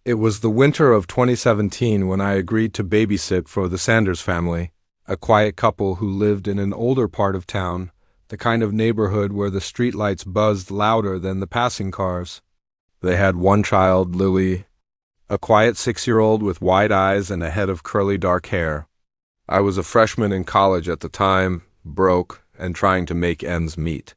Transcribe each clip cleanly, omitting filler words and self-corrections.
It was the winter of 2017 when I agreed to babysit for the Sanders family, a quiet couple who lived in an older part of town, the kind of neighborhood where the streetlights buzzed louder than the passing cars. They had one child, Lily, a quiet 6-year-old with wide eyes and a head of curly dark hair. I was a freshman in college at the time, broke, and trying to make ends meet.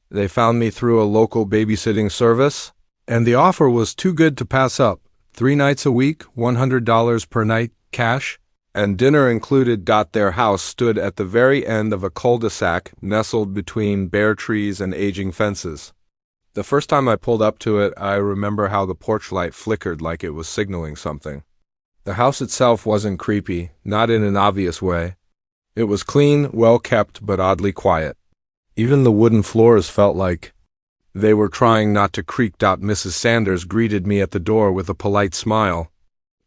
They found me through a local babysitting service, and the offer was too good to pass up. 3 nights a week, $100 per night, cash, and dinner included. Their house stood at the very end of a cul-de-sac nestled between bare trees and aging fences. The first time I pulled up to it, I remember how the porch light flickered like it was signaling something. The house itself wasn't creepy, not in an obvious way. It was clean, well-kept, but oddly quiet. Even the wooden floors felt like they were trying not to creak. Mrs. Sanders greeted me at the door with a polite smile.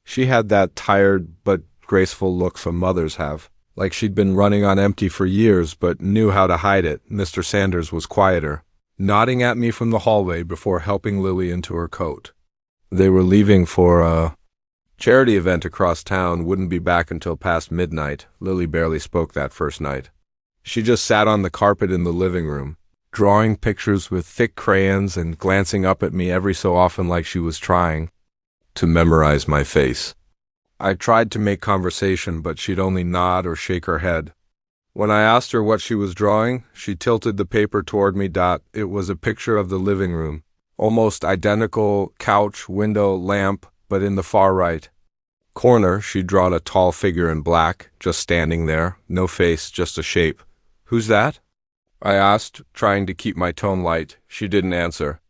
She had that tired but graceful look some mothers have, like she'd been running on empty for years but knew how to hide it. Mr. Sanders was quieter, nodding at me from the hallway before helping Lily into her coat. They were leaving for a charity event across town, wouldn't be back until past midnight. Lily barely spoke that first night. She just sat on the carpet in the living room, drawing pictures with thick crayons and glancing up at me every so often like she was trying to memorize my face. I tried to make conversation, but she'd only nod or shake her head. When I asked her what she was drawing, she tilted the paper toward me. It was a picture of the living room, almost identical couch, window, lamp, but in the far right corner she'd drawn a tall figure in black, just standing there, no face, just a shape. "Who's that?" I asked, trying to keep my tone light. She didn't answer.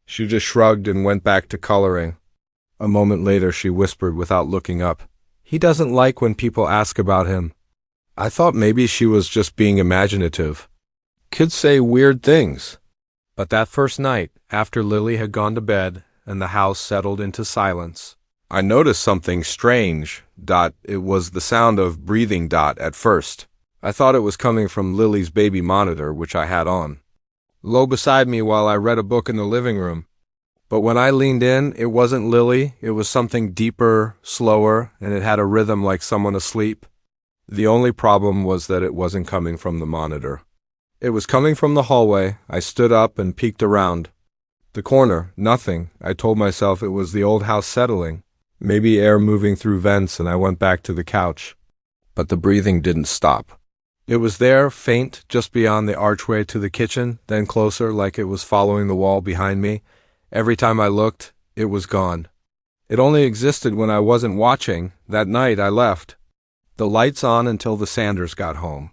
She just shrugged and went back to coloring. A moment later she whispered without looking up, "He doesn't like when people ask about him." I thought maybe she was just being imaginative. Kids say weird things. But that first night, after Lily had gone to bed and the house settled into silence, I noticed something strange. It was the sound of breathing. At first, I thought it was coming from Lily's baby monitor, which I had on low beside me while I read a book in the living room. But when I leaned in, it wasn't Lily. It was something deeper, slower, and it had a rhythm like someone asleep. The only problem was that it wasn't coming from the monitor. It was coming from the hallway. I stood up and peeked around. The corner, nothing. I told myself it was the old house settling, maybe air moving through vents, and I went back to the couch. But the breathing didn't stop. It was there, faint, just beyond the archway to the kitchen, then closer, like it was following the wall behind me. Every time I looked, it was gone. It only existed when I wasn't watching. That night I left the lights on until the Sanders got home.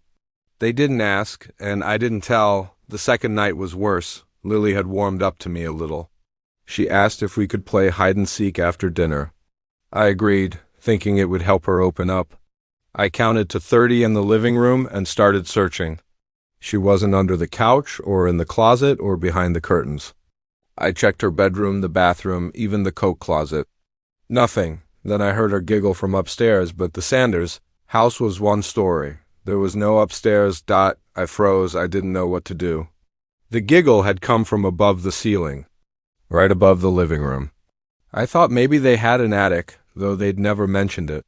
They didn't ask, and I didn't tell. The second night was worse. Lily had warmed up to me a little. She asked if we could play hide-and-seek after dinner. I agreed, thinking it would help her open up. I counted to 30 in the living room and started searching. She wasn't under the couch or in the closet or behind the curtains. I checked her bedroom, the bathroom, even the coat closet. Nothing. Then I heard her giggle from upstairs, but the Sanders house was 1 story. There was no upstairs. I froze. I didn't know what to do. The giggle had come from above the ceiling, right above the living room. I thought maybe they had an attic, though they'd never mentioned it.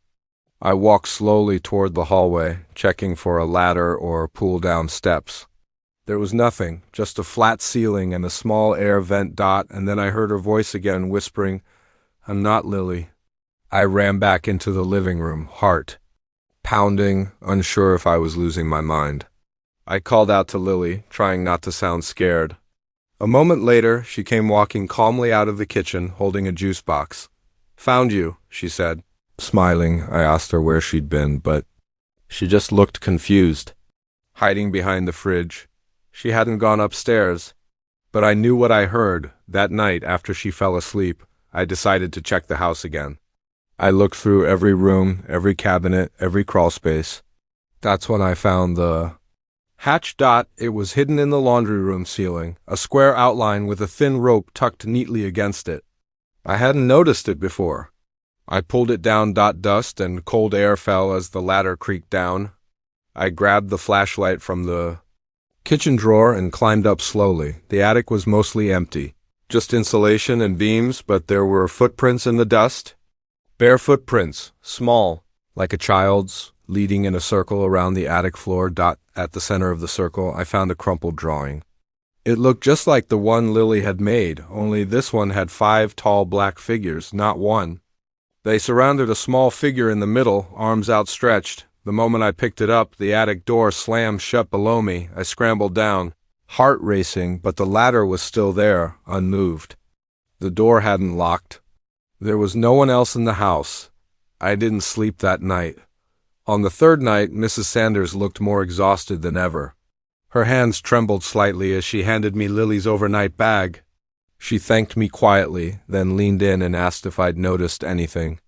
I walked slowly toward the hallway, checking for a ladder or pull-down steps. There was nothing, just a flat ceiling and a small air vent. And then I heard her voice again, whispering, "I'm not Lily." I ran back into the living room, heart pounding, unsure if I was losing my mind. I called out to Lily, trying not to sound scared. A moment later, she came walking calmly out of the kitchen, holding a juice box. "Found you," she said. Smiling, I asked her where she'd been, but she just looked confused, hiding behind the fridge. She hadn't gone upstairs, but I knew what I heard. That night, after she fell asleep, I decided to check the house again. I looked through every room, every cabinet, every crawlspace. That's when I found the hatch. It was hidden in the laundry room ceiling, a square outline with a thin rope tucked neatly against it. I hadn't noticed it before. I pulled it down. Dust and cold air fell as the ladder creaked down. I grabbed the flashlight from the kitchen drawer and climbed up slowly. The attic was mostly empty. Just insulation and beams, but there were footprints in the dust. Bare footprints, small, like a child's, leading in a circle around the attic floor. At the center of the circle, I found a crumpled drawing. It looked just like the one Lily had made, only this one had 5 tall black figures, not one. They surrounded a small figure in the middle, arms outstretched. The moment I picked it up, the attic door slammed shut below me. I scrambled down, heart racing, but the ladder was still there, unmoved. The door hadn't locked. There was no one else in the house. I didn't sleep that night. On the third night, Mrs. Sanders looked more exhausted than ever. Her hands trembled slightly as she handed me Lily's overnight bag. She thanked me quietly, then leaned in and asked if I'd noticed anything.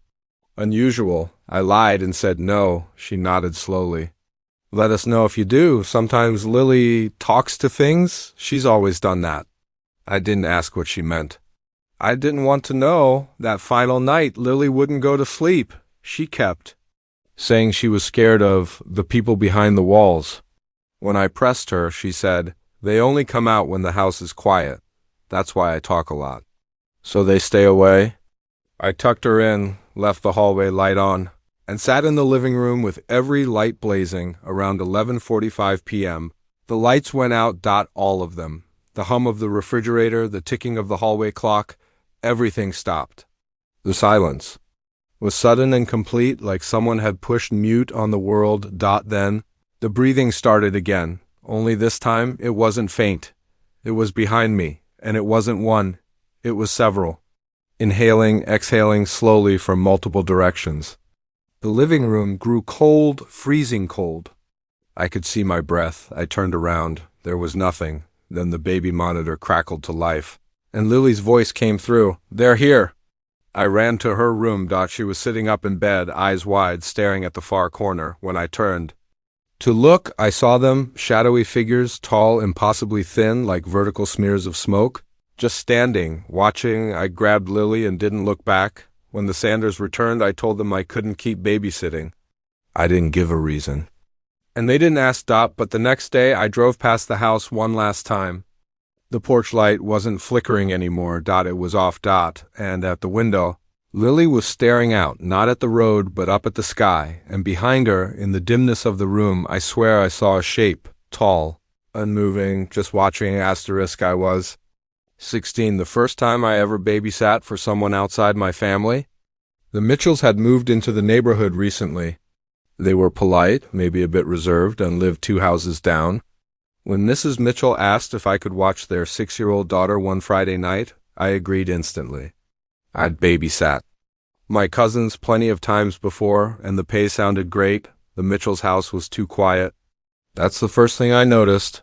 Unusual. I lied and said no. She nodded slowly. Let us know if you do. Sometimes Lily talks to things. She's always done that. I didn't ask what she meant. I didn't want to know. That final night, Lily wouldn't go to sleep. She kept saying she was scared of the people behind the walls. When I pressed her, she said, "They only come out when the house is quiet. That's why I talk a lot." So they stay away? I tucked her in, left the hallway light on, and sat in the living room with every light blazing. Around 11:45 p.m., the lights went out. All of them. The hum of the refrigerator, the ticking of the hallway clock, everything stopped. The silence was sudden and complete, like someone had pushed mute on the world. Then the breathing started again, only this time it wasn't faint. It was behind me, and it wasn't one, it was several. Inhaling, exhaling slowly from multiple directions. The living room grew cold, freezing cold. I could see my breath. I turned around. There was nothing. Then the baby monitor crackled to life, and Lily's voice came through. "They're here." I ran to her room. She was sitting up in bed, eyes wide, staring at the far corner. When I turned to look, I saw them, shadowy figures, tall, impossibly thin, like vertical smears of smoke, just standing, watching. I grabbed Lily and didn't look back. When the Sanders returned, I told them I couldn't keep babysitting. I didn't give a reason. And they didn't ask. But the next day, I drove past the house one last time. The porch light wasn't flickering anymore. It was off. And at the window, Lily was staring out, not at the road, but up at the sky. And behind her, in the dimness of the room, I swear I saw a shape, tall, unmoving, just watching. I was 16, the first time I ever babysat for someone outside my family. The Mitchells had moved into the neighborhood recently. They were polite, maybe a bit reserved, and lived 2 houses down. When Mrs. Mitchell asked if I could watch their 6-year-old daughter one Friday night, I agreed instantly. I'd babysat my cousins plenty of times before, and the pay sounded great. The Mitchells' house was too quiet. That's the first thing I noticed.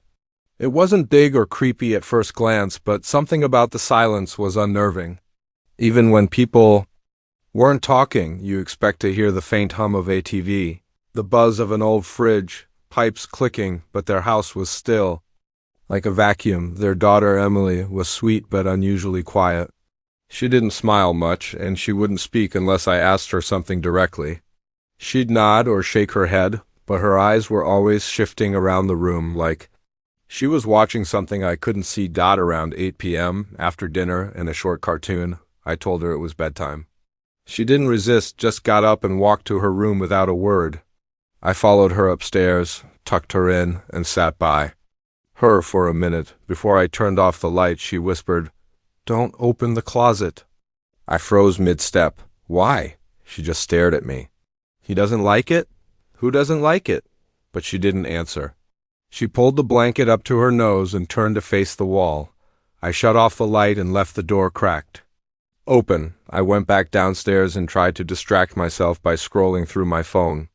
It wasn't big or creepy at first glance, but something about the silence was unnerving. Even when people weren't talking, you expect to hear the faint hum of a TV, the buzz of an old fridge, pipes clicking, but their house was still, like a vacuum. Their daughter, Emily, was sweet but unusually quiet. She didn't smile much, and she wouldn't speak unless I asked her something directly. She'd nod or shake her head, but her eyes were always shifting around the room, like she was watching something I couldn't see. Around 8 p.m., after dinner and a short cartoon, I told her it was bedtime. She didn't resist, just got up and walked to her room without a word. I followed her upstairs, tucked her in, and sat by her for a minute. Before I turned off the light, she whispered, "Don't open the closet." I froze mid-step. Why? She just stared at me. He doesn't like it? Who doesn't like it? But she didn't answer. She pulled the blanket up to her nose and turned to face the wall. I shut off the light and left the door cracked open. I went back downstairs and tried to distract myself by scrolling through my phone.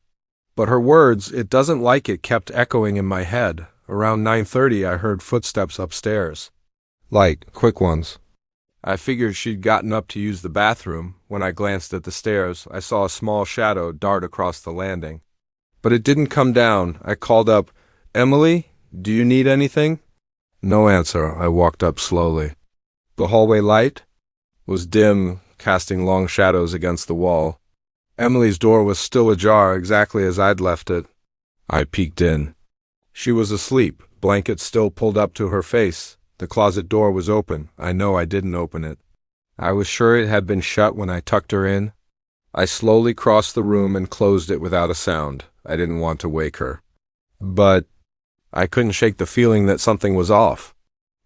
But her words, "It doesn't like it," kept echoing in my head. Around 9:30, I heard footsteps upstairs. Light, quick ones. I figured she'd gotten up to use the bathroom. When I glanced at the stairs, I saw a small shadow dart across the landing. But it didn't come down. I called up, "Emily, do you need anything?" No answer. I walked up slowly. The hallway light was dim, casting long shadows against the wall. Emily's door was still ajar, exactly as I'd left it. I peeked in. She was asleep, blanket still pulled up to her face. The closet door was open. I know I didn't open it. I was sure it had been shut when I tucked her in. I slowly crossed the room and closed it without a sound. I didn't want to wake her. But I couldn't shake the feeling that something was off.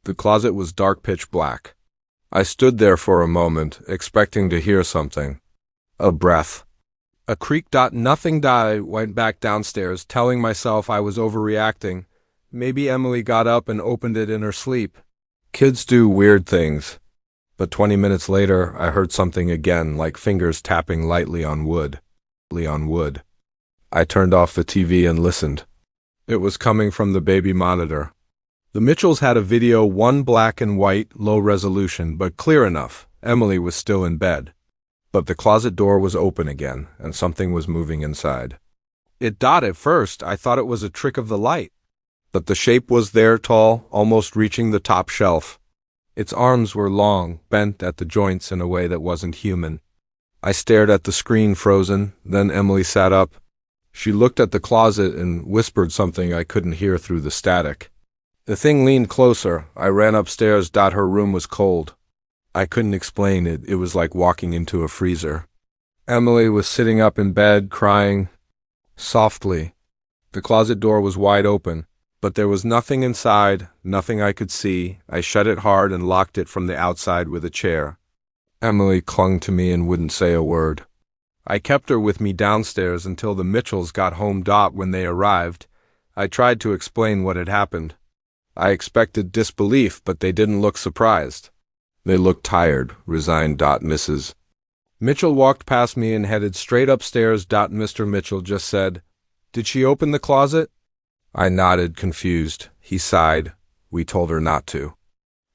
The closet was dark pitch black. I stood there for a moment, expecting to hear something. A breath. A creak. Nothing. I went back downstairs, telling myself I was overreacting. Maybe Emily got up and opened it in her sleep. Kids do weird things. But 20 minutes later, I heard something again, like fingers tapping lightly on wood. I turned off the TV and listened. It was coming from the baby monitor. The Mitchells had a video, one black and white, low resolution, but clear enough. Emily was still in bed. But the closet door was open again, and something was moving inside. At first, I thought it was a trick of the light. But the shape was there, tall, almost reaching the top shelf. Its arms were long, bent at the joints in a way that wasn't human. I stared at the screen, frozen. Then Emily sat up. She looked at the closet and whispered something I couldn't hear through the static. The thing leaned closer. I ran upstairs. Her room was cold. I couldn't explain it. It was like walking into a freezer. Emily was sitting up in bed, crying softly. The closet door was wide open. But there was nothing inside, nothing I could see. I shut it hard and locked it from the outside with a chair. Emily clung to me and wouldn't say a word. I kept her with me downstairs until the Mitchells got home. When they arrived, I tried to explain what had happened. I expected disbelief, but they didn't look surprised. They looked tired, resigned. Mrs. Mitchell walked past me and headed straight upstairs. Mr. Mitchell just said, "Did she open the closet?" I nodded, confused. He sighed. "We told her not to."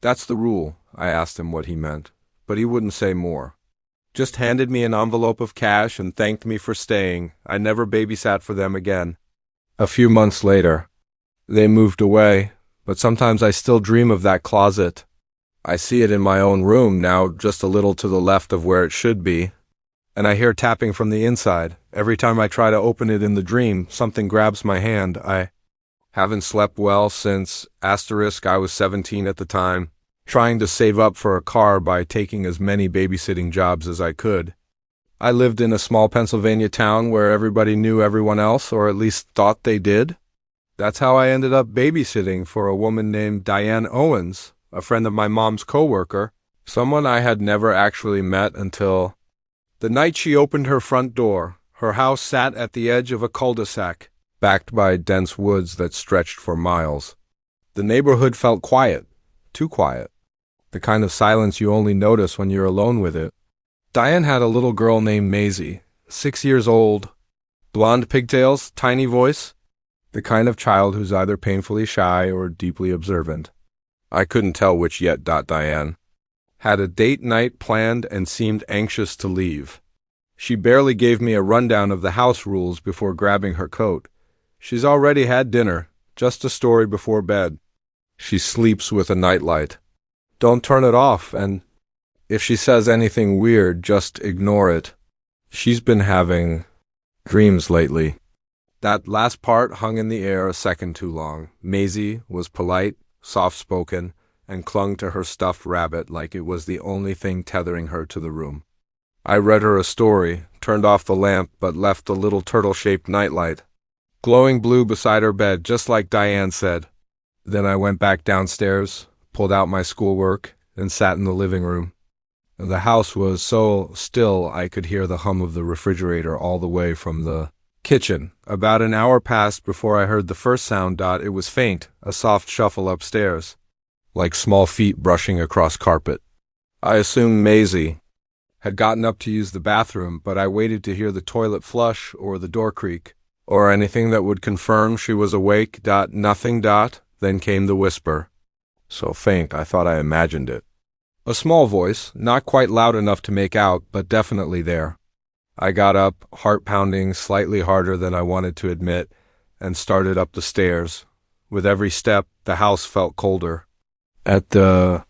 "That's the rule." I asked him what he meant, but he wouldn't say more. Just handed me an envelope of cash and thanked me for staying. I never babysat for them again. A few months later, they moved away, but sometimes I still dream of that closet. I see it in my own room now, just a little to the left of where it should be, and I hear tapping from the inside. Every time I try to open it in the dream, something grabs my hand. I haven't slept well since I was 17 at the time, trying to save up for a car by taking as many babysitting jobs as I could. I lived in a small Pennsylvania town where everybody knew everyone else, or at least thought they did. That's how I ended up babysitting for a woman named Diane Owens, a friend of my mom's coworker, someone I had never actually met until the night she opened her front door. Her house sat at the edge of a cul-de-sac, backed by dense woods that stretched for miles. The neighborhood felt quiet, too quiet, the kind of silence you only notice when you're alone with it. Diane had a little girl named Maisie, 6 years old, blonde pigtails, tiny voice, the kind of child who's either painfully shy or deeply observant. I couldn't tell which yet. Diane had a date night planned and seemed anxious to leave. She barely gave me a rundown of the house rules before grabbing her coat. She's already had dinner, just a story before bed. She sleeps with a nightlight. Don't turn it off, and if she says anything weird, just ignore it. She's been having dreams lately. That last part hung in the air a second too long. Maisie was polite, soft-spoken, and clung to her stuffed rabbit like it was the only thing tethering her to the room. I read her a story, turned off the lamp, but left the little turtle-shaped nightlight glowing blue beside her bed, just like Diane said. Then I went back downstairs, pulled out my schoolwork, and sat in the living room. The house was so still I could hear the hum of the refrigerator all the way from the kitchen. About an hour passed before I heard the first sound. It was faint, a soft shuffle upstairs, like small feet brushing across carpet. I assumed Maisie had gotten up to use the bathroom, but I waited to hear the toilet flush or the door creak, or anything that would confirm she was awake. Nothing. Then came the whisper. So faint I thought I imagined it. A small voice, not quite loud enough to make out, but definitely there. I got up, heart pounding slightly harder than I wanted to admit, and started up the stairs. With every step, the house felt colder. At the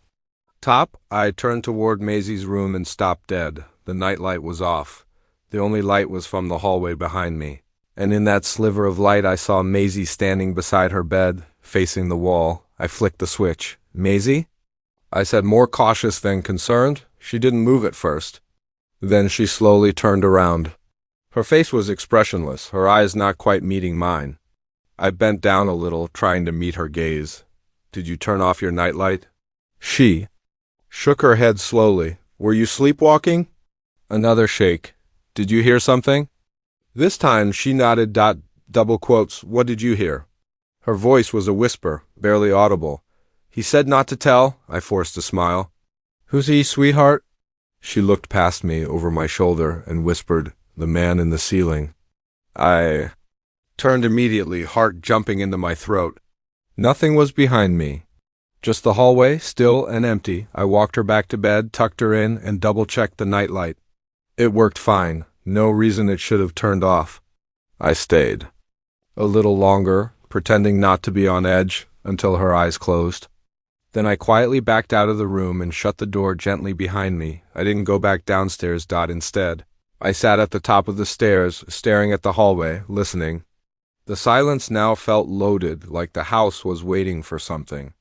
top, I turned toward Maisie's room and stopped dead. The nightlight was off. The only light was from the hallway behind me. And in that sliver of light I saw Maisie standing beside her bed, facing the wall. I flicked the switch. Maisie? I said, more cautious than concerned. She didn't move at first. Then she slowly turned around. Her face was expressionless, her eyes not quite meeting mine. I bent down a little, trying to meet her gaze. Did you turn off your nightlight? She shook her head slowly. Were you sleepwalking? Another shake. Did you hear something? This time she nodded. Double quotes. What did you hear? Her voice was a whisper, barely audible. He said not to tell. I forced a smile. Who's he, sweetheart? She looked past me over my shoulder and whispered, the man in the ceiling. I turned immediately, heart jumping into my throat. Nothing was behind me. Just the hallway, still and empty. I walked her back to bed, tucked her in, and double-checked the nightlight. It worked fine. No reason it should have turned off. I stayed. A little longer, pretending not to be on edge, until her eyes closed. Then I quietly backed out of the room and shut the door gently behind me. I didn't go back downstairs. Instead, I sat at the top of the stairs, staring at the hallway, listening. The silence now felt loaded, like the house was waiting for something.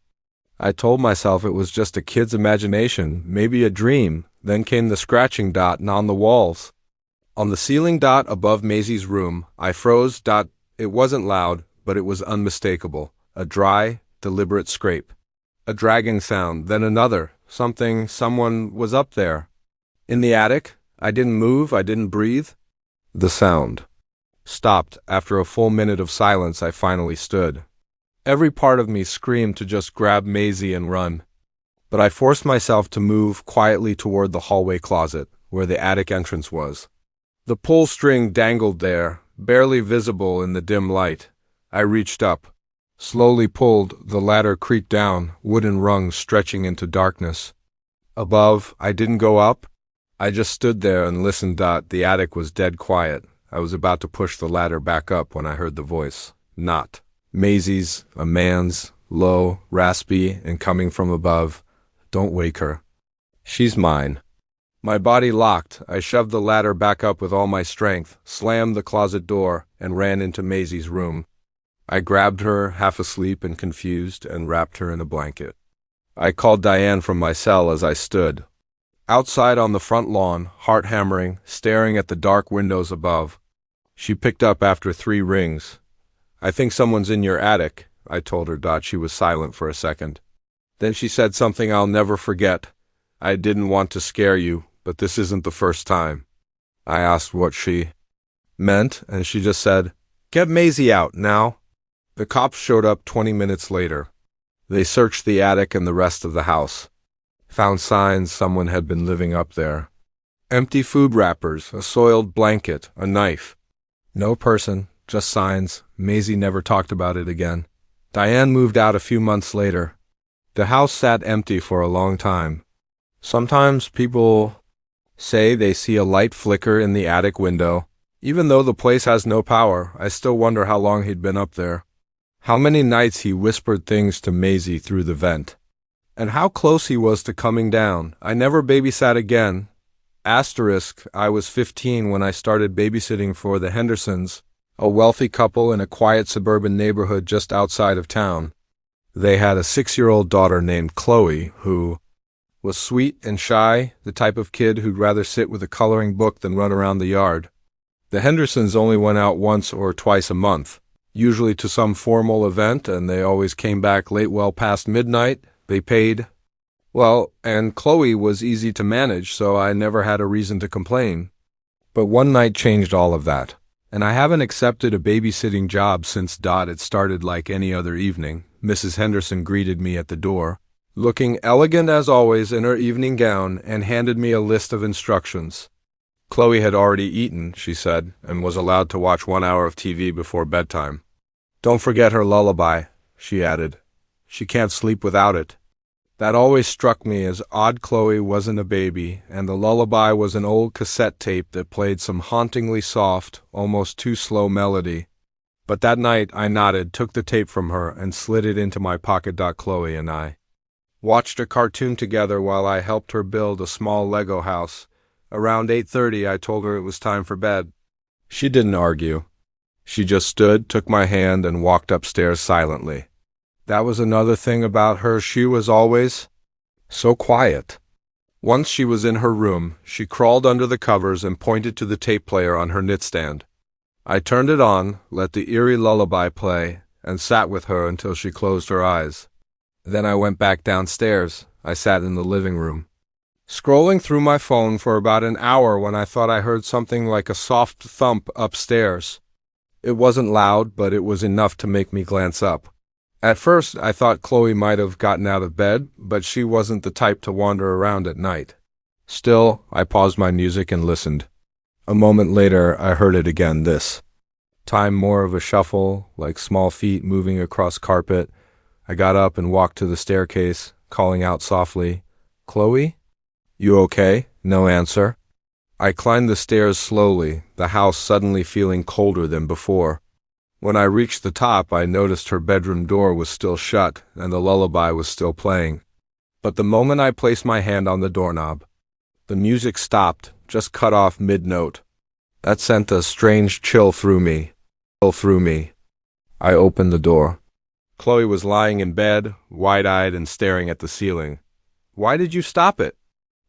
I told myself it was just a kid's imagination, maybe a dream. Then came the scratching on the walls. On the ceiling above Maisie's room, I froze. It wasn't loud, but it was unmistakable. A dry, deliberate scrape. A dragging sound, then another. Someone was up there. In the attic, I didn't move, I didn't breathe. The sound stopped. After a full minute of silence, I finally stood. Every part of me screamed to just grab Maisie and run. But I forced myself to move quietly toward the hallway closet, where the attic entrance was. The pull string dangled there, barely visible in the dim light. I reached up. Slowly pulled, the ladder creaked down, wooden rungs stretching into darkness. Above, I didn't go up. I just stood there and listened. The attic was dead quiet. I was about to push the ladder back up when I heard the voice. Not Maisie's, a man's, low, raspy, and coming from above. Don't wake her. She's mine. My body locked. I shoved the ladder back up with all my strength, slammed the closet door, and ran into Maisie's room. I grabbed her, half asleep and confused, and wrapped her in a blanket. I called Diane from my cell as I stood. Outside on the front lawn, heart hammering, staring at the dark windows above. She picked up after 3 rings. I think someone's in your attic, I told her. She was silent for a second. Then she said something I'll never forget. I didn't want to scare you, but this isn't the first time. I asked what she meant, and she just said, Get Maisie out, now. The cops showed up 20 minutes later. They searched the attic and the rest of the house. Found signs someone had been living up there. Empty food wrappers, a soiled blanket, a knife. No person, just signs. Maisie never talked about it again. Diane moved out a few months later. The house sat empty for a long time. Sometimes people say they see a light flicker in the attic window. Even though the place has no power, I still wonder how long he'd been up there. How many nights he whispered things to Maisie through the vent. And how close he was to coming down. I never babysat again. I was 15 when I started babysitting for the Hendersons, a wealthy couple in a quiet suburban neighborhood just outside of town. They had a 6-year-old daughter named Chloe, who was sweet and shy, the type of kid who'd rather sit with a coloring book than run around the yard. The Hendersons only went out once or twice a month, usually to some formal event, and they always came back late, well past midnight. They paid well, and Chloe was easy to manage, so I never had a reason to complain. But one night changed all of that, and I haven't accepted a babysitting job since. It started like any other evening. Mrs. Henderson greeted me at the door, looking elegant as always in her evening gown, and handed me a list of instructions. Chloe had already eaten, she said, and was allowed to watch 1 hour of TV before bedtime. Don't forget her lullaby, she added. She can't sleep without it. That always struck me as odd. Chloe wasn't a baby, and the lullaby was an old cassette tape that played some hauntingly soft, almost too slow melody. But that night I nodded, took the tape from her, and slid it into my pocket. Chloe and I watched a cartoon together while I helped her build a small Lego house. Around 8:30 I told her it was time for bed. She didn't argue. She just stood, took my hand, and walked upstairs silently. That was another thing about her. She was always so quiet. Once she was in her room, she crawled under the covers and pointed to the tape player on her nightstand. I turned it on, let the eerie lullaby play, and sat with her until she closed her eyes. Then I went back downstairs. I sat in the living room, scrolling through my phone for about an hour when I thought I heard something like a soft thump upstairs. It wasn't loud, but it was enough to make me glance up. At first, I thought Chloe might have gotten out of bed, but she wasn't the type to wander around at night. Still, I paused my music and listened. A moment later, I heard it again, this time more of a shuffle, like small feet moving across carpet. I got up and walked to the staircase, calling out softly, "Chloe? You okay?" No answer. I climbed the stairs slowly, the house suddenly feeling colder than before. When I reached the top, I noticed her bedroom door was still shut and the lullaby was still playing. But the moment I placed my hand on the doorknob, the music stopped, just cut off mid-note. That sent a strange chill through me. I opened the door. Chloe was lying in bed, wide-eyed and staring at the ceiling. "Why did you stop it?"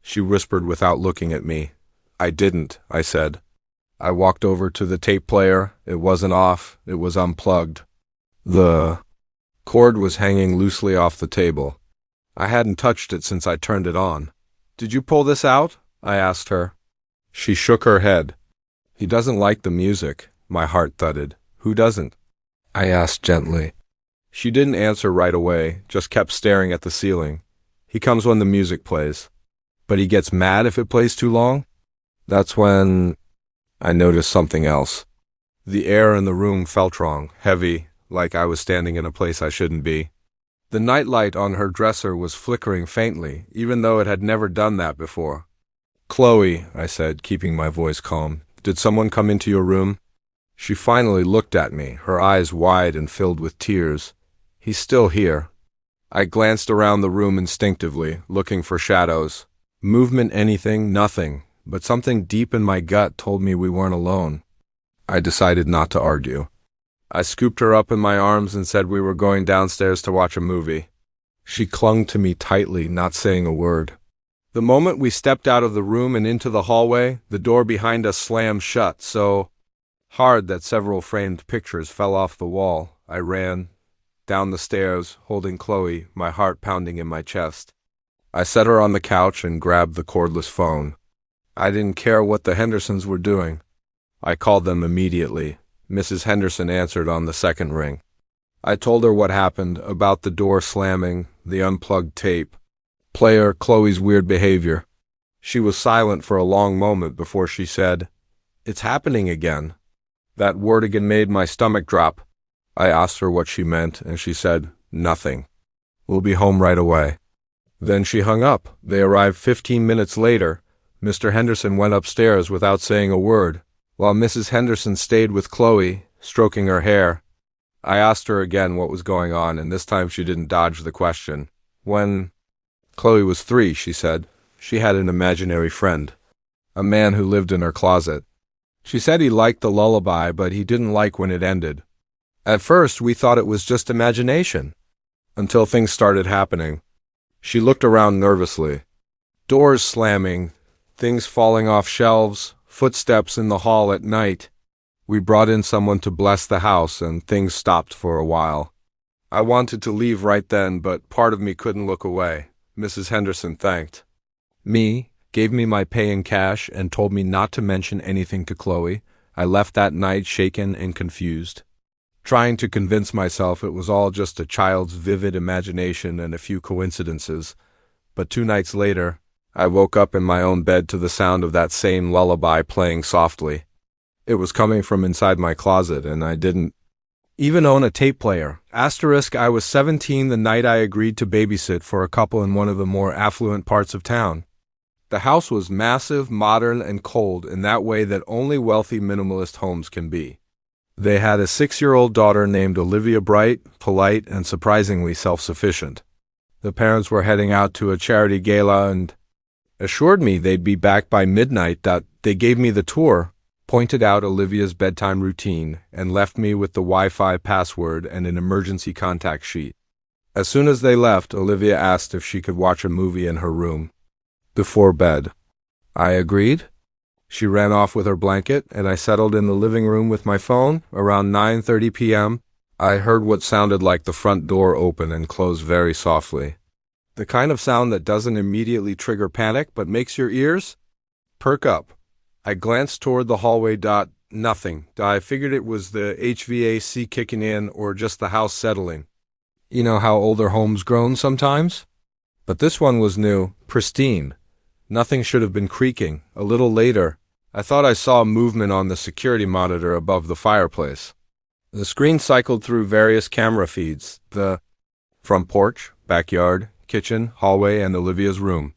she whispered without looking at me. "I didn't," I said. I walked over to the tape player. It wasn't off, it was unplugged. The cord was hanging loosely off the table. I hadn't touched it since I turned it on. "Did you pull this out?" I asked her. She shook her head. "He doesn't like the music." My heart thudded. "Who doesn't?" I asked gently. She didn't answer right away, just kept staring at the ceiling. "He comes when the music plays." "But he gets mad if it plays too long?" That's when I noticed something else. The air in the room felt wrong, heavy, like I was standing in a place I shouldn't be. The nightlight on her dresser was flickering faintly, even though it had never done that before. "Chloe," I said, keeping my voice calm, "did someone come into your room?" She finally looked at me, her eyes wide and filled with tears. "He's still here." I glanced around the room instinctively, looking for shadows. Movement, anything, nothing. But something deep in my gut told me we weren't alone. I decided not to argue. I scooped her up in my arms and said we were going downstairs to watch a movie. She clung to me tightly, not saying a word. The moment we stepped out of the room and into the hallway, the door behind us slammed shut so hard that several framed pictures fell off the wall. I ran down the stairs, holding Chloe, my heart pounding in my chest. I set her on the couch and grabbed the cordless phone. I didn't care what the Hendersons were doing. I called them immediately. Mrs. Henderson answered on the second ring. I told her what happened, about the door slamming, the unplugged tape player, Chloe's weird behavior. She was silent for a long moment before she said, "It's happening again." That word again made my stomach drop. I asked her what she meant, and she said, "Nothing. We'll be home right away." Then she hung up. They arrived 15 minutes later. Mr. Henderson went upstairs without saying a word, while Mrs. Henderson stayed with Chloe, stroking her hair. I asked her again what was going on, and this time she didn't dodge the question. When Chloe was 3, she said, she had an imaginary friend, a man who lived in her closet. She said he liked the lullaby, but he didn't like when it ended. At first, we thought it was just imagination, until things started happening. She looked around nervously. Doors slamming, things falling off shelves, footsteps in the hall at night. We brought in someone to bless the house, and things stopped for a while. I wanted to leave right then, but part of me couldn't look away. Mrs. Henderson thanked me, gave me my pay in cash, and told me not to mention anything to Chloe. I left that night shaken and confused, trying to convince myself it was all just a child's vivid imagination and a few coincidences. But 2 nights later, I woke up in my own bed to the sound of that same lullaby playing softly. It was coming from inside my closet, and I didn't even own a tape player. Asterisk, I was 17 the night I agreed to babysit for a couple in one of the more affluent parts of town. The house was massive, modern, and cold in that way that only wealthy minimalist homes can be. They had a 6-year-old daughter named Olivia, bright, polite, and surprisingly self-sufficient. The parents were heading out to a charity gala and assured me they'd be back by midnight. They gave me the tour, pointed out Olivia's bedtime routine, and left me with the Wi-Fi password and an emergency contact sheet. As soon as they left, Olivia asked if she could watch a movie in her room before bed. I agreed. She ran off with her blanket, and I settled in the living room with my phone. Around 9:30 p.m., I heard what sounded like the front door open and close very softly. The kind of sound that doesn't immediately trigger panic but makes your ears perk up. I glanced toward the hallway. Nothing. I figured it was the HVAC kicking in or just the house settling. You know how older homes groan sometimes? But this one was new, pristine. Nothing should have been creaking. A little later, I thought I saw movement on the security monitor above the fireplace. The screen cycled through various camera feeds, the front porch, backyard, kitchen, hallway, and Olivia's room.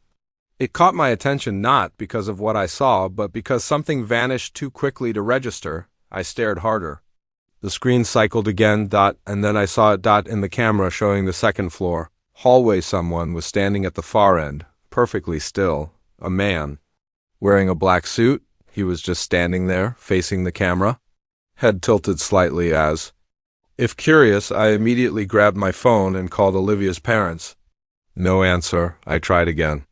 It caught my attention not because of what I saw, but because something vanished too quickly to register. I stared harder. The screen cycled again, and then I saw it in the camera showing the second floor. Hallway. Someone was standing at the far end, perfectly still. A man. Wearing a black suit, he was just standing there, facing the camera. Head tilted slightly as. If curious, I immediately grabbed my phone and called Olivia's parents. No answer. I tried again.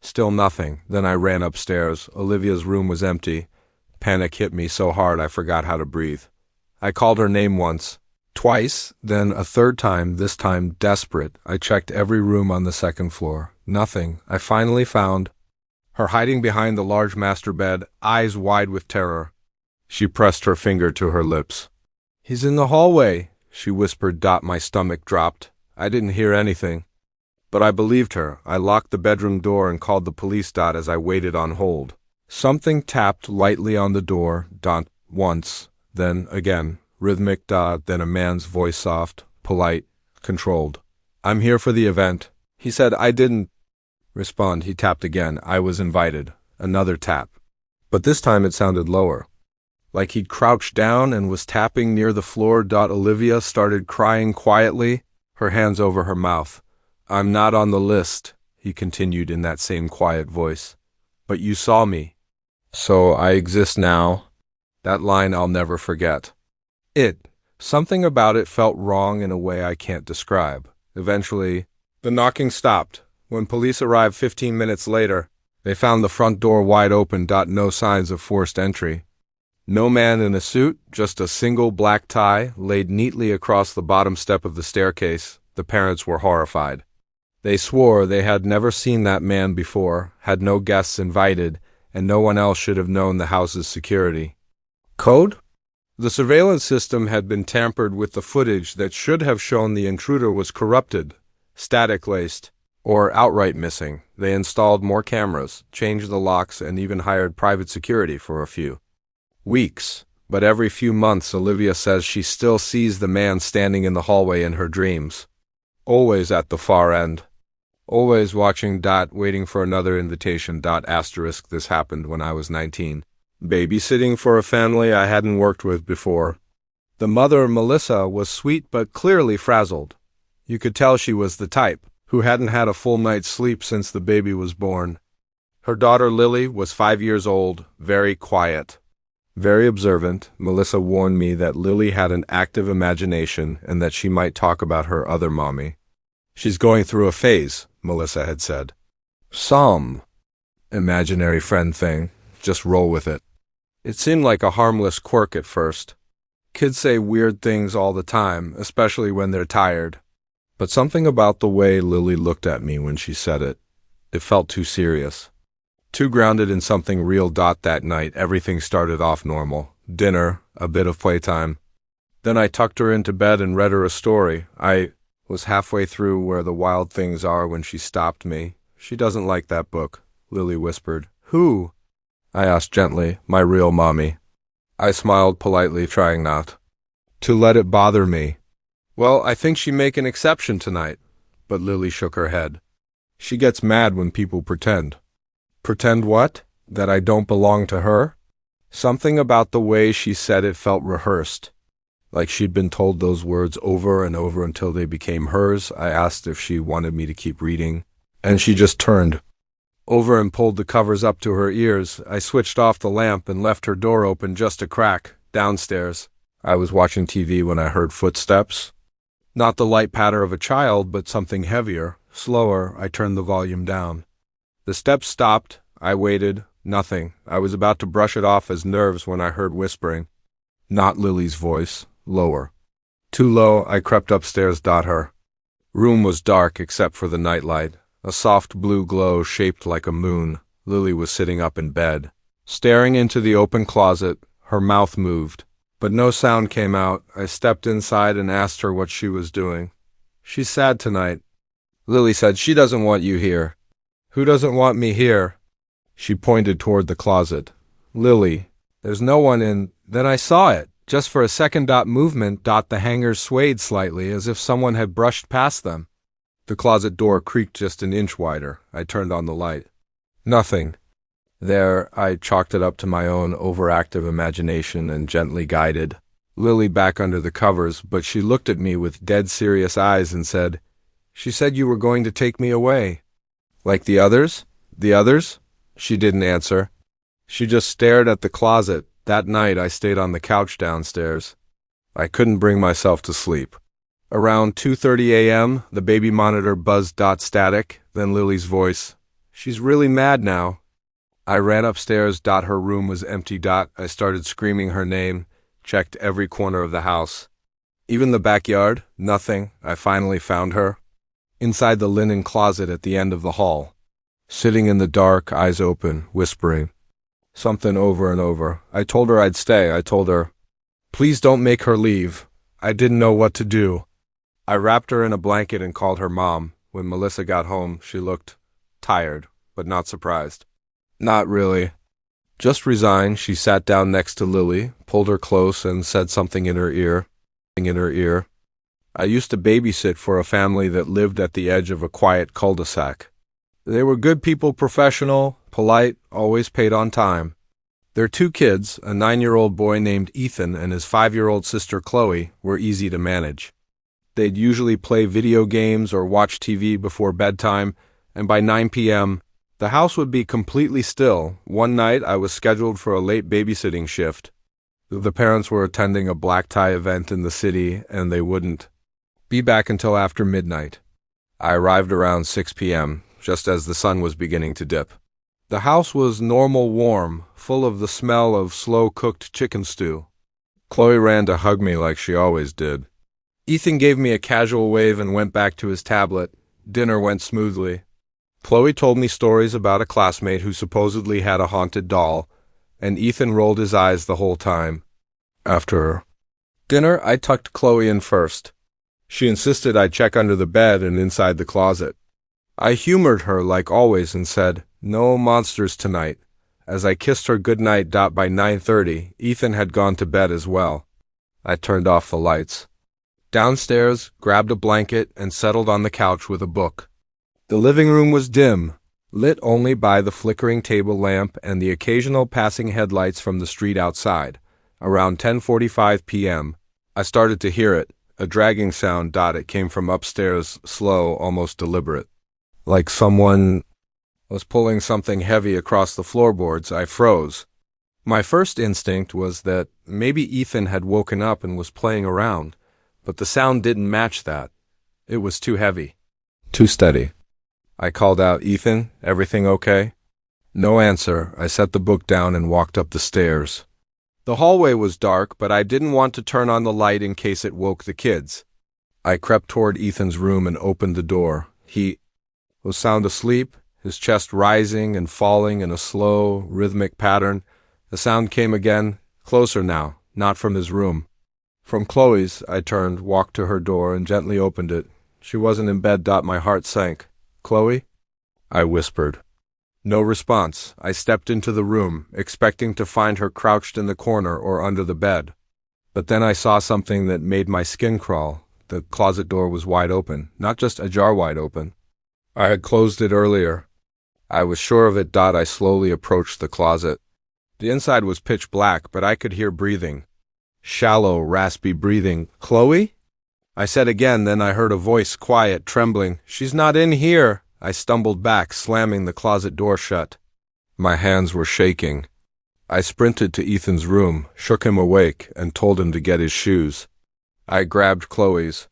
Still nothing. Then I ran upstairs. Olivia's room was empty. Panic hit me so hard I forgot how to breathe. I called her name once, twice, then a third time, this time desperate. I checked every room on the second floor. Nothing. I finally found her hiding behind the large master bed, eyes wide with terror. She pressed her finger to her lips. He's in the hallway, she whispered. My stomach dropped. I didn't hear anything. But I believed her. I locked the bedroom door and called the police. As I waited on hold. Something tapped lightly on the door. Once, then again, rhythmic. Then a man's voice, soft, polite, controlled. I'm here for the event. He said. I didn't respond. He tapped again. I was invited. Another tap. But this time it sounded lower. Like he'd crouched down and was tapping near the floor. Olivia started crying quietly, her hands over her mouth. I'm not on the list, he continued in that same quiet voice. But you saw me. So I exist now. That line I'll never forget. Something about it felt wrong in a way I can't describe. Eventually, the knocking stopped. When police arrived 15 minutes later, they found the front door wide open. No signs of forced entry. No man in a suit, just a single black tie laid neatly across the bottom step of the staircase. The parents were horrified. They swore they had never seen that man before, had no guests invited, and no one else should have known the house's security code. The surveillance system had been tampered with. The footage that should have shown the intruder was corrupted, static-laced, or outright missing. They installed more cameras, changed the locks, and even hired private security for a few weeks. But every few months, Olivia says she still sees the man standing in the hallway in her dreams. Always at the far end. Always watching. Waiting for another invitation. This happened when I was 19. Babysitting for a family I hadn't worked with before. The mother, Melissa, was sweet but clearly frazzled. You could tell she was the type who hadn't had a full night's sleep since the baby was born. Her daughter, Lily, was 5 years old, very quiet. Very observant. Melissa warned me that Lily had an active imagination and that she might talk about her other mommy. She's going through a phase, Melissa had said. Some imaginary friend thing. Just roll with it. It seemed like a harmless quirk at first. Kids say weird things all the time, especially when they're tired. But something about the way Lily looked at me when she said it, it felt too serious. Too grounded in something real. That night, everything started off normal. Dinner, a bit of playtime. Then I tucked her into bed and read her a story. I was halfway through Where the Wild Things Are when she stopped me. She doesn't like that book, Lily whispered. Who? I asked gently. My real mommy. I smiled politely, trying not to let it bother me. Well, I think she'd make an exception tonight. But Lily shook her head. She gets mad when people pretend. Pretend what? That I don't belong to her? Something about the way she said it felt rehearsed. Like she'd been told those words over and over until they became hers. I asked if she wanted me to keep reading, and she just turned over and pulled the covers up to her ears. I switched off the lamp and left her door open just a crack, downstairs. I was watching TV when I heard footsteps. Not the light patter of a child, but something heavier. Slower, I turned the volume down. The steps stopped. I waited. Nothing. I was about to brush it off as nerves when I heard whispering. Not Lily's voice. Lower. Too low, I crept upstairs. Her room was dark except for the nightlight. A soft blue glow shaped like a moon. Lily was sitting up in bed, staring into the open closet. Her mouth moved, but no sound came out. I stepped inside and asked her what she was doing. She's sad tonight. Lily said, she doesn't want you here. Who doesn't want me here? She pointed toward the closet. Lily, there's no one in. Then I saw it. Just for a second. Movement. The hangers swayed slightly as if someone had brushed past them. The closet door creaked just an inch wider. I turned on the light. Nothing. There, I chalked it up to my own overactive imagination and gently guided Lily back under the covers, but she looked at me with dead serious eyes and said, she said you were going to take me away. Like the others? The others? She didn't answer. She just stared at the closet. That night I stayed on the couch downstairs. I couldn't bring myself to sleep. Around 2:30 a.m., the baby monitor buzzed. Static, then Lily's voice. She's really mad now. I ran upstairs. Her room was empty. I started screaming her name, checked every corner of the house. Even the backyard, nothing. I finally found her. Inside the linen closet at the end of the hall. Sitting in the dark, eyes open, whispering. Something over and over. I told her I'd stay. I told her, please don't make her leave. I didn't know what to do. I wrapped her in a blanket and called her mom. When Melissa got home, she looked tired, but not surprised. Not really. Just resigned. She sat down next to Lily, pulled her close, and said something in her ear. I used to babysit for a family that lived at the edge of a quiet cul-de-sac. They were good people, professional, polite, always paid on time. Their 2 kids, a 9-year-old boy named Ethan and his 5-year-old sister Chloe, were easy to manage. They'd usually play video games or watch TV before bedtime, and by 9 p.m., the house would be completely still. One night, I was scheduled for a late babysitting shift. The parents were attending a black tie event in the city, and they wouldn't be back until after midnight. I arrived around 6 p.m., just as the sun was beginning to dip. The house was normal warm, full of the smell of slow-cooked chicken stew. Chloe ran to hug me like she always did. Ethan gave me a casual wave and went back to his tablet. Dinner went smoothly. Chloe told me stories about a classmate who supposedly had a haunted doll, and Ethan rolled his eyes the whole time. After dinner, I tucked Chloe in first. She insisted I check under the bed and inside the closet. I humored her like always and said, no monsters tonight. As I kissed her goodnight. By 9:30, Ethan had gone to bed as well. I turned off the lights. Downstairs, grabbed a blanket, and settled on the couch with a book. The living room was dim, lit only by the flickering table lamp and the occasional passing headlights from the street outside. Around 10:45 p.m., I started to hear it, a dragging sound. It came from upstairs, slow, almost deliberate. Like someone was pulling something heavy across the floorboards. I froze. My first instinct was that maybe Ethan had woken up and was playing around, but the sound didn't match that. It was too heavy, too steady. I called out, Ethan, everything okay? No answer. I set the book down and walked up the stairs. The hallway was dark, but I didn't want to turn on the light in case it woke the kids. I crept toward Ethan's room and opened the door. He was sound asleep, his chest rising and falling in a slow, rhythmic pattern. The sound came again, closer now, not from his room. From Chloe's. I turned, walked to her door, and gently opened it. She wasn't in bed. My heart sank. Chloe? I whispered. No response. I stepped into the room, expecting to find her crouched in the corner or under the bed. But then I saw something that made my skin crawl. The closet door was wide open, not just ajar wide open. I had closed it earlier. I was sure of it. I slowly approached the closet. The inside was pitch black, but I could hear breathing. Shallow, raspy breathing. Chloe? I said again, then I heard a voice, quiet, trembling. She's not in here. I stumbled back, slamming the closet door shut. My hands were shaking. I sprinted to Ethan's room, shook him awake, and told him to get his shoes. I grabbed Chloe's.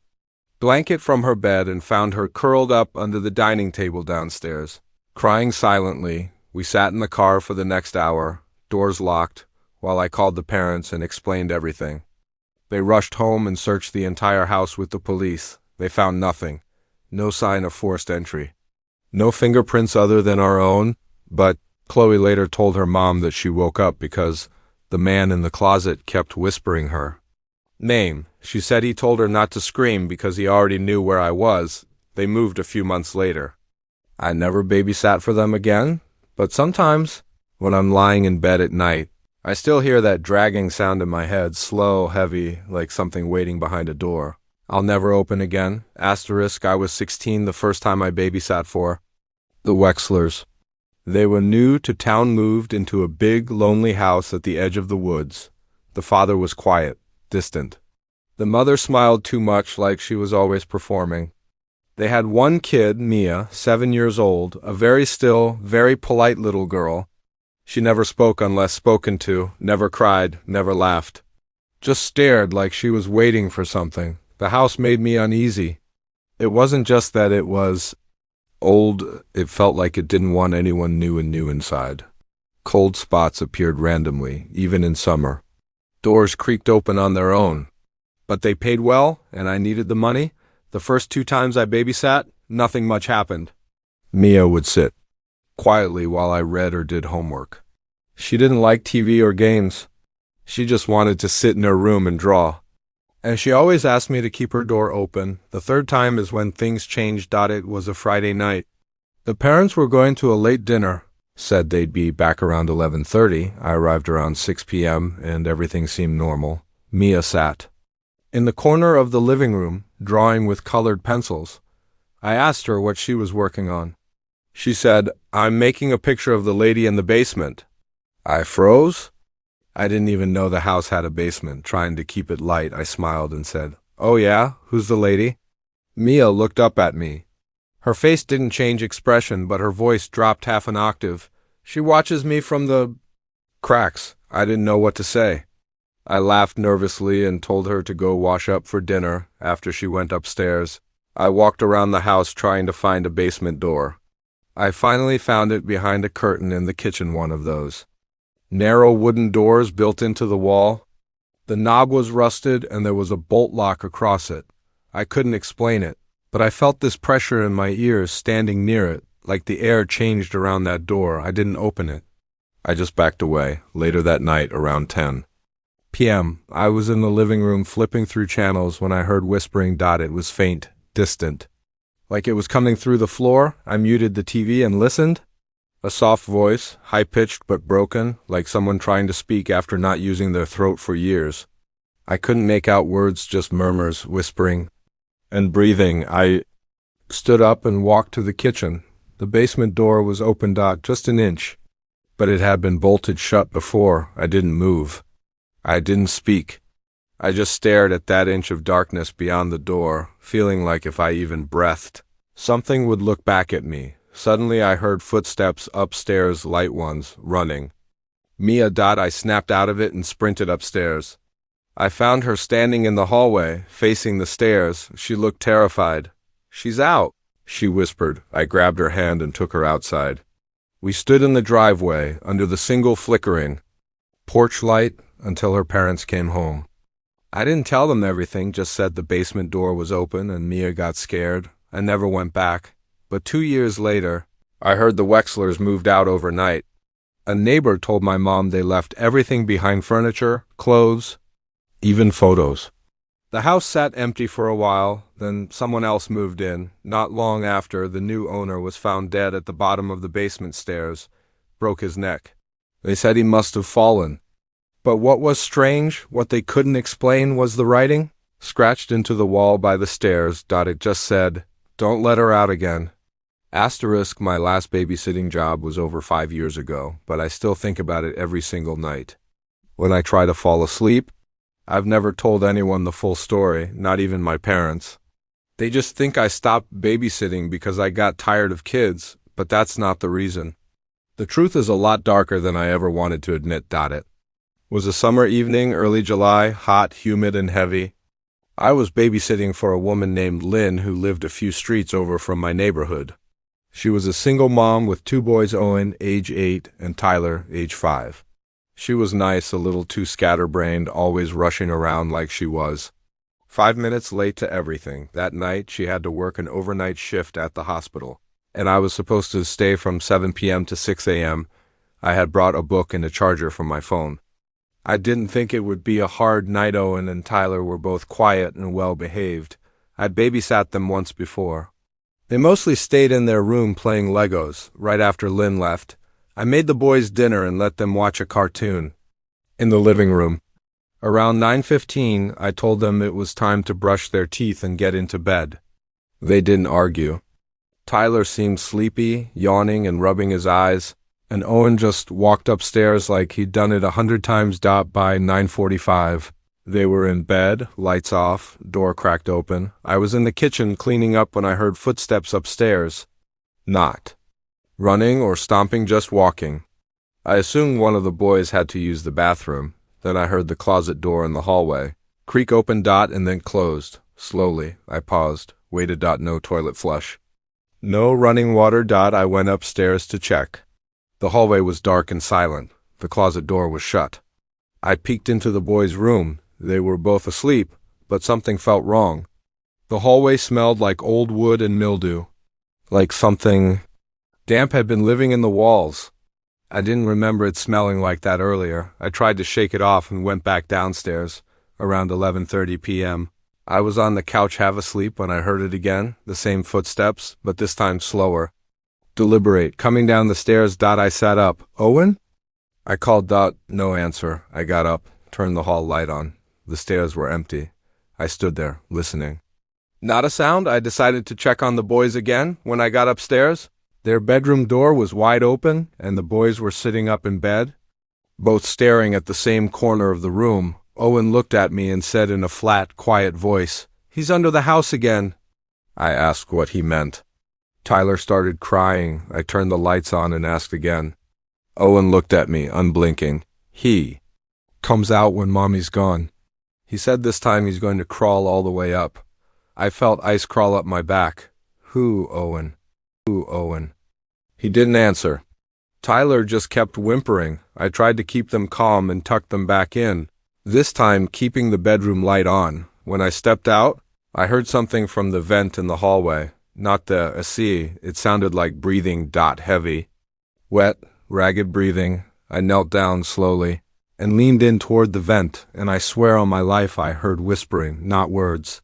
blanket from her bed and found her curled up under the dining table downstairs. Crying silently, we sat in the car for the next hour, doors locked, while I called the parents and explained everything. They rushed home and searched the entire house with the police. They found nothing. No sign of forced entry. No fingerprints other than our own, but Chloe later told her mom that she woke up because the man in the closet kept whispering her name. She said he told her not to scream because he already knew where I was. They moved a few months later. I never babysat for them again, but sometimes, when I'm lying in bed at night, I still hear that dragging sound in my head, slow, heavy, like something waiting behind a door. I'll never open again. Asterisk, I was 16 the first time I babysat for the Wexlers. They were new to town, moved into a big, lonely house at the edge of the woods. The father was quiet, distant. The mother smiled too much, like she was always performing. They had one kid, Mia, 7 years old, a very still, very polite little girl. She never spoke unless spoken to, never cried, never laughed. Just stared like she was waiting for something. The house made me uneasy. It wasn't just that it was old, it felt like it didn't want anyone new and new inside. Cold spots appeared randomly, even in summer. Doors creaked open on their own. But they paid well, and I needed the money. The first 2 times I babysat, nothing much happened. Mia would sit quietly while I read or did homework. She didn't like TV or games. She just wanted to sit in her room and draw. And she always asked me to keep her door open. The 3rd time is when things changed. It was a Friday night. The parents were going to a late dinner. Said they'd be back around 11:30. I arrived around 6 p.m. and everything seemed normal. Mia sat in the corner of the living room, drawing with colored pencils. I asked her what she was working on. She said, "I'm making a picture of the lady in the basement." I froze. I didn't even know the house had a basement. Trying to keep it light, I smiled and said, "Oh yeah, who's the lady?" Mia looked up at me. Her face didn't change expression, but her voice dropped half an octave. "She watches me from the cracks." I didn't know what to say. I laughed nervously and told her to go wash up for dinner. After she went upstairs, I walked around the house trying to find a basement door. I finally found it behind a curtain in the kitchen, one of those narrow wooden doors built into the wall. The knob was rusted and there was a bolt lock across it. I couldn't explain it, but I felt this pressure in my ears standing near it, like the air changed around that door. I didn't open it. I just backed away. Later that night, around 10 p.m., I was in the living room flipping through channels when I heard whispering. It was faint, distant. Like it was coming through the floor. I muted the TV and listened. A soft voice, high-pitched but broken, like someone trying to speak after not using their throat for years. I couldn't make out words, just murmurs, whispering and breathing. I stood up and walked to the kitchen. The basement door was open. Just an inch, but it had been bolted shut before. I didn't move. I didn't speak. I just stared at that inch of darkness beyond the door, feeling like if I even breathed, something would look back at me. Suddenly I heard footsteps upstairs, light ones, running. Mia. I snapped out of it and sprinted upstairs. I found her standing in the hallway, facing the stairs. She looked terrified. "She's out," she whispered. I grabbed her hand and took her outside. We stood in the driveway, under the single flickering porch light, until her parents came home. I didn't tell them everything, just said the basement door was open and Mia got scared. I never went back. But 2 years later, I heard the Wexlers moved out overnight. A neighbor told my mom they left everything behind: furniture, clothes, even photos. The house sat empty for a while, then someone else moved in. Not long after, the new owner was found dead at the bottom of the basement stairs, broke his neck. They said he must have fallen. But what was strange, what they couldn't explain, was the writing, scratched into the wall by the stairs. It just said, "Don't let her out again." Asterisk, my last babysitting job was over 5 years ago, but I still think about it every single night. When I try to fall asleep, I've never told anyone the full story, not even my parents. They just think I stopped babysitting because I got tired of kids, but that's not the reason. The truth is a lot darker than I ever wanted to admit. It was a summer evening, early July, hot, humid, and heavy. I was babysitting for a woman named Lynn who lived a few streets over from my neighborhood. She was a single mom with two boys, Owen, age 8, and Tyler, age 5. She was nice, a little too scatterbrained, always rushing around like she was. 5 minutes late to everything. That night, she had to work an overnight shift at the hospital, and I was supposed to stay from 7 p.m. to 6 a.m. I had brought a book and a charger for my phone. I didn't think it would be a hard night. Owen and Tyler were both quiet and well-behaved. I'd babysat them once before. They mostly stayed in their room playing Legos. Right after Lynn left, I made the boys dinner and let them watch a cartoon in the living room. Around 9:15, I told them it was time to brush their teeth and get into bed. They didn't argue. Tyler seemed sleepy, yawning and rubbing his eyes, and Owen just walked upstairs like he'd done it 100 times. By 9:45, they were in bed, lights off, door cracked open. I was in the kitchen cleaning up when I heard footsteps upstairs. Not running or stomping, just walking. I assumed one of the boys had to use the bathroom. Then I heard the closet door in the hallway creak open, and then closed. Slowly, I paused, waited. No toilet flush. No running water. I went upstairs to check. The hallway was dark and silent. The closet door was shut. I peeked into the boys' room. They were both asleep, but something felt wrong. The hallway smelled like old wood and mildew, like something damp had been living in the walls. I didn't remember it smelling like that earlier. I tried to shake it off and went back downstairs. Around 11:30 p.m. I was on the couch half asleep when I heard it again, the same footsteps, but this time slower. Deliberate, coming down the stairs. I sat up. Owen? I called. No answer. I got up, turned the hall light on. The stairs were empty. I stood there, listening. Not a sound. I decided to check on the boys again. When I got upstairs, their bedroom door was wide open, and the boys were sitting up in bed, both staring at the same corner of the room. Owen looked at me and said in a flat, quiet voice, "He's under the house again." I asked what he meant. Tyler started crying. I turned the lights on and asked again. Owen looked at me, unblinking. He comes out when Mommy's gone. He said this time he's going to crawl all the way up. I felt ice crawl up my back. Who, Owen? Who, Owen? He didn't answer. Tyler just kept whimpering. I tried to keep them calm and tucked them back in, this time keeping the bedroom light on. When I stepped out, I heard something from the vent in the hallway. Not the AC. It sounded like breathing. Heavy, wet, ragged breathing. I knelt down slowly and leaned in toward the vent, and I swear on my life I heard whispering, not words.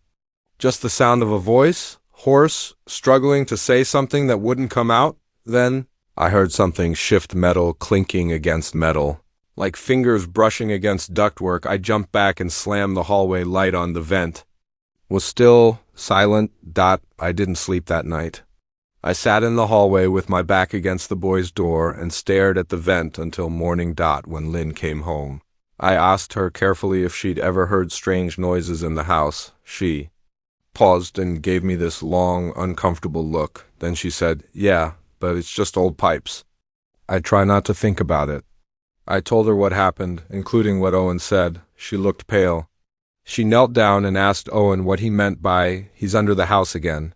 Just the sound of a voice, hoarse, struggling to say something that wouldn't come out. Then I heard something shift, metal clinking against metal, like fingers brushing against ductwork. I jumped back and slammed the hallway light on. The vent was still silent. I didn't sleep that night. I sat in the hallway with my back against the boys' door and stared at the vent until morning. When Lynn came home, I asked her carefully if she'd ever heard strange noises in the house. She paused and gave me this long, uncomfortable look. Then she said, "Yeah, but it's just old pipes." I try not to think about it. I told her what happened, including what Owen said. She looked pale. She knelt down and asked Owen what he meant by, "He's under the house again."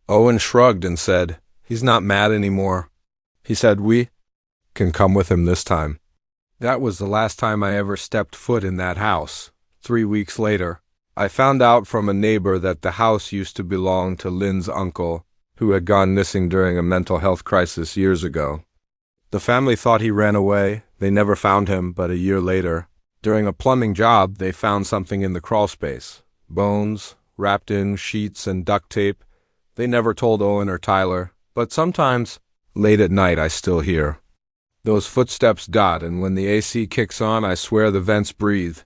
Owen shrugged and said, "He's not mad anymore." He said we can come with him this time. That was the last time I ever stepped foot in that house. 3 weeks later, I found out from a neighbor that the house used to belong to Lynn's uncle, who had gone missing during a mental health crisis years ago. The family thought he ran away. They never found him, but a year later, during a plumbing job, they found something in the crawl space. Bones, wrapped in sheets and duct tape. They never told Owen or Tyler, but sometimes, late at night, I still hear those footsteps. And when the AC kicks on, I swear the vents breathe.